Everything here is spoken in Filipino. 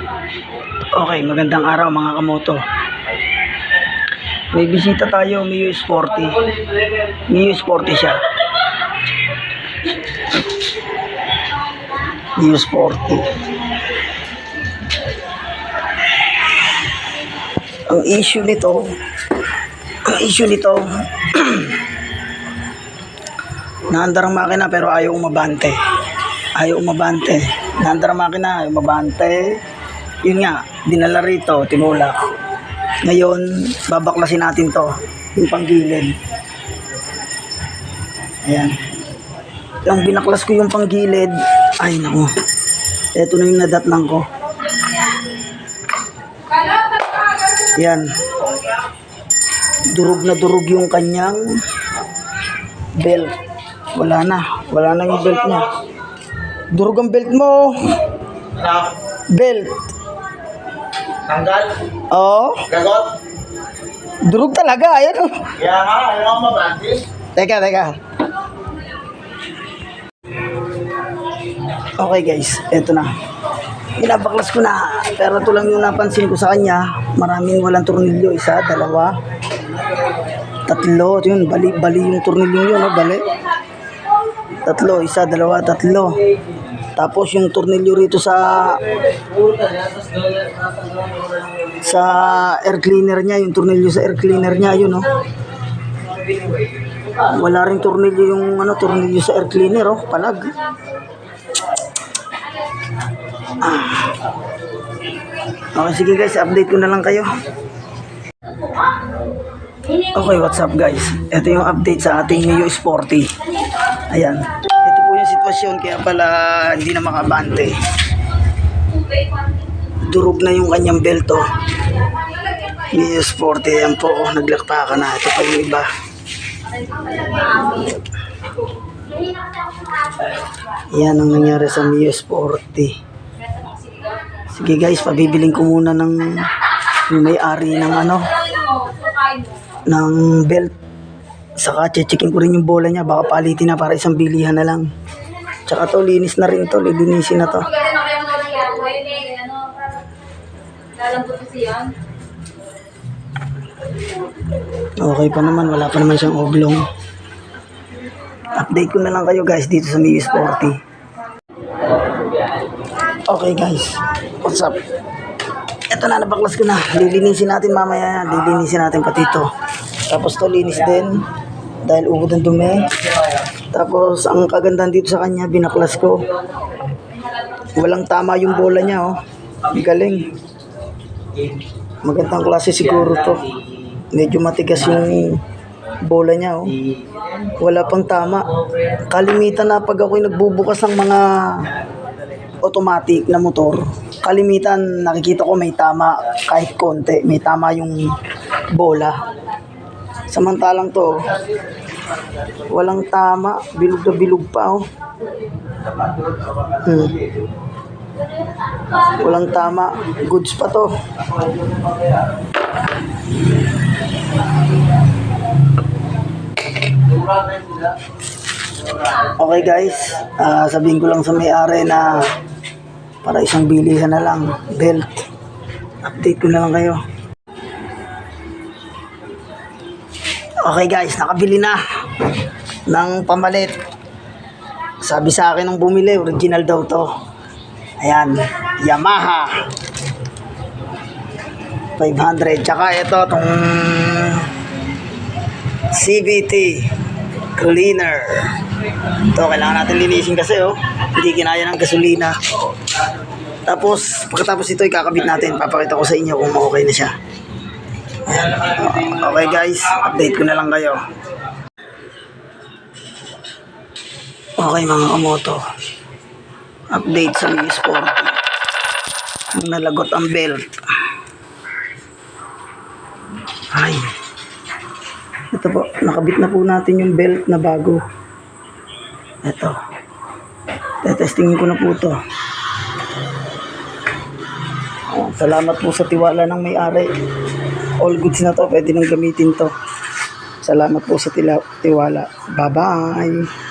Okay, magandang araw mga kamoto. May bisita tayo, Mio Sporty. Mio Sporty siya. Mio Sporty. Ang issue nito, naandar ang makina pero ayaw umabante. Naandar ang makina, ayaw umabante. Yun nga, dinala rito, tinulak. Ngayon, babaklasin natin to, yung panggilid. Ayan. Yung binaklas ko yung panggilid, ay naku, eto na yung nadatnang ko. Ayan. Durog na durog yung kanyang belt. Wala na yung belt niya. Durog ang belt mo. Belt. Tanggal? Oo. Gagot? Durog talaga. Ayan o. Kaya nga, ayaw mo mabati. Teka. Okay guys, eto na. Binabaklas ko na. Pero ito lang yung napansin ko sa kanya. Maraming walang tornilyo. 1, 2, 3. Yun, bali yung tornilyo yun. No? Bali. 3, 1, 2, 3. Tapos yung tornilyo rito sa air cleaner niya, yung tornilyo sa air cleaner niya, yun, no. Wala ring tornilyo yung tornilyo sa air cleaner, oh, palag. Okay, sige guys, update ko na lang kayo. Okay, what's up guys? Ito yung update sa ating Mio Sporty. Ayan. Ito po yung sitwasyon, kaya pala hindi na makabante. Durog na yung kanyang belto. Mio Sporty, ayan po, naglakta ka na. Ito pa yung iba. Yan ang nangyari sa Mio Sporty. Sige guys, pabibiling ko muna ng yung may-ari ng ng belt. Saka checkin ko rin yung bola niya, baka palitin na para isang bilihan na lang. Tsaka to, linis na rin to, lilinisin na to. Okay pa naman, wala pa naman siyang oblong. Update ko na lang kayo guys dito sa Mio Sporty. Okay guys, what's up? Ito na, nabaklas ko na. Lilinisin natin mamaya, lilinisin natin pati ito. Tapos to, linis din dahil ubod ang dumi. Tapos ang kagandahan dito sa kanya, binaklas ko. Walang tama yung bola niya, oh. Galing. Magandang klase siguro to. Medyo matigas yung bola niya, oh. Wala pang tama. Kalimitan na pag ako'y nagbubukas ng mga automatic na motor, kalimitan nakikita ko may tama kahit konti, may tama yung bola. Samantalang to, walang tama, bilog na bilog pa, oh. Walang tama, goods pa to. Okay guys, sabihin ko lang sa may-ari na para isang bilihan na lang, belt. Update ko na lang kayo. Okay guys, nakabili na ng pamalit. Sabi sa akin nung bumili, original daw to. Ayan, Yamaha 500. Tsaka ito, itong CVT cleaner. Ito, kailangan natin linisin kasi, oh. Hindi kinaya ng gasolina. Tapos, pagkatapos ito, ikakabit natin. Papakita ko sa inyo kung okay na siya. Okay guys, update ko na lang kayo. Okay mga kamoto, update sa Mio Sporty. Nalagot ang belt. Ay, ito po, nakabit na po natin yung belt na bago. Ito, tetestingin ko na po ito. Salamat po sa tiwala ng may-ari. All goods na to, pwede nang gamitin to. Salamat po sa tiwala. Bye bye.